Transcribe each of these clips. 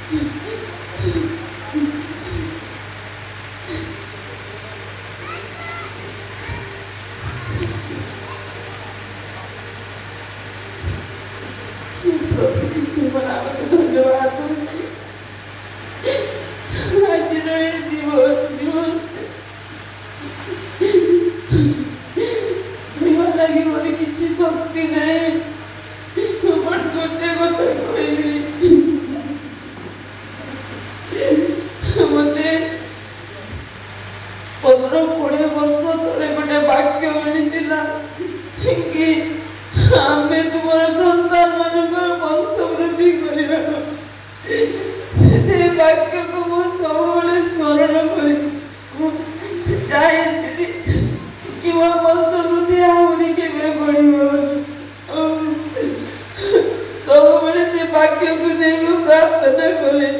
धन्यवाद आज दिवस लगी मोर किसी शक्ति नहीं गोटे कथा कहली मत 15-20 वर्ष तले गोटे वाक्य मिलता कि आम तुम सन्तान मान वंश वृद्धि करवा से वाक्य को मुझे सब स्मरण कर चाहती कि वो वंश वृद्धि आहरी के सब से वाक्य को नहीं प्रार्थना कले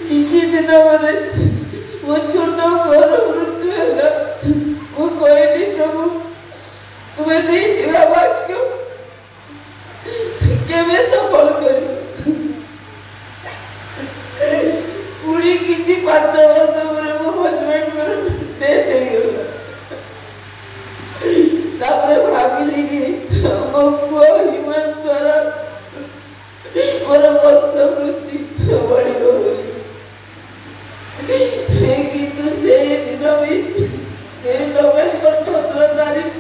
किसी दिन पर वो छोट घर मृत्यु है वो कहली प्रभु तुम्हें देवा वाक्य केवे सफल कर पूरी किसी 5 वर्ष पर मो हस्बैंड कर डेथ हो गला तापरे भाविली कि मो पुआ हिमन द्वारा मोर वंश वृद्धि बढ़ी गई किंतु से दिन भी नवेम्बर 17 तारीख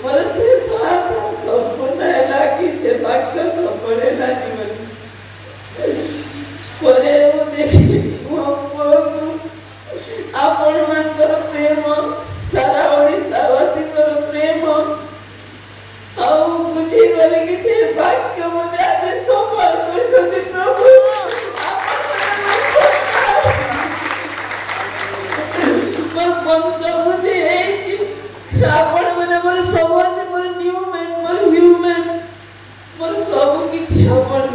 मोर से संपूर्ण है कि से वाक्य सफल है जीवन परे मो देखी मो पुआ को आपण मानकर प्रेम सारा ओडिशावासी प्रेम आउ बुझी गली कि से वाक्य मते आज सफल कर प्रभु वंश वृद्धि आपण मैंने मोर समाज मोर न्यू मैन मोर ह्यूमन मोर सब किछि आपण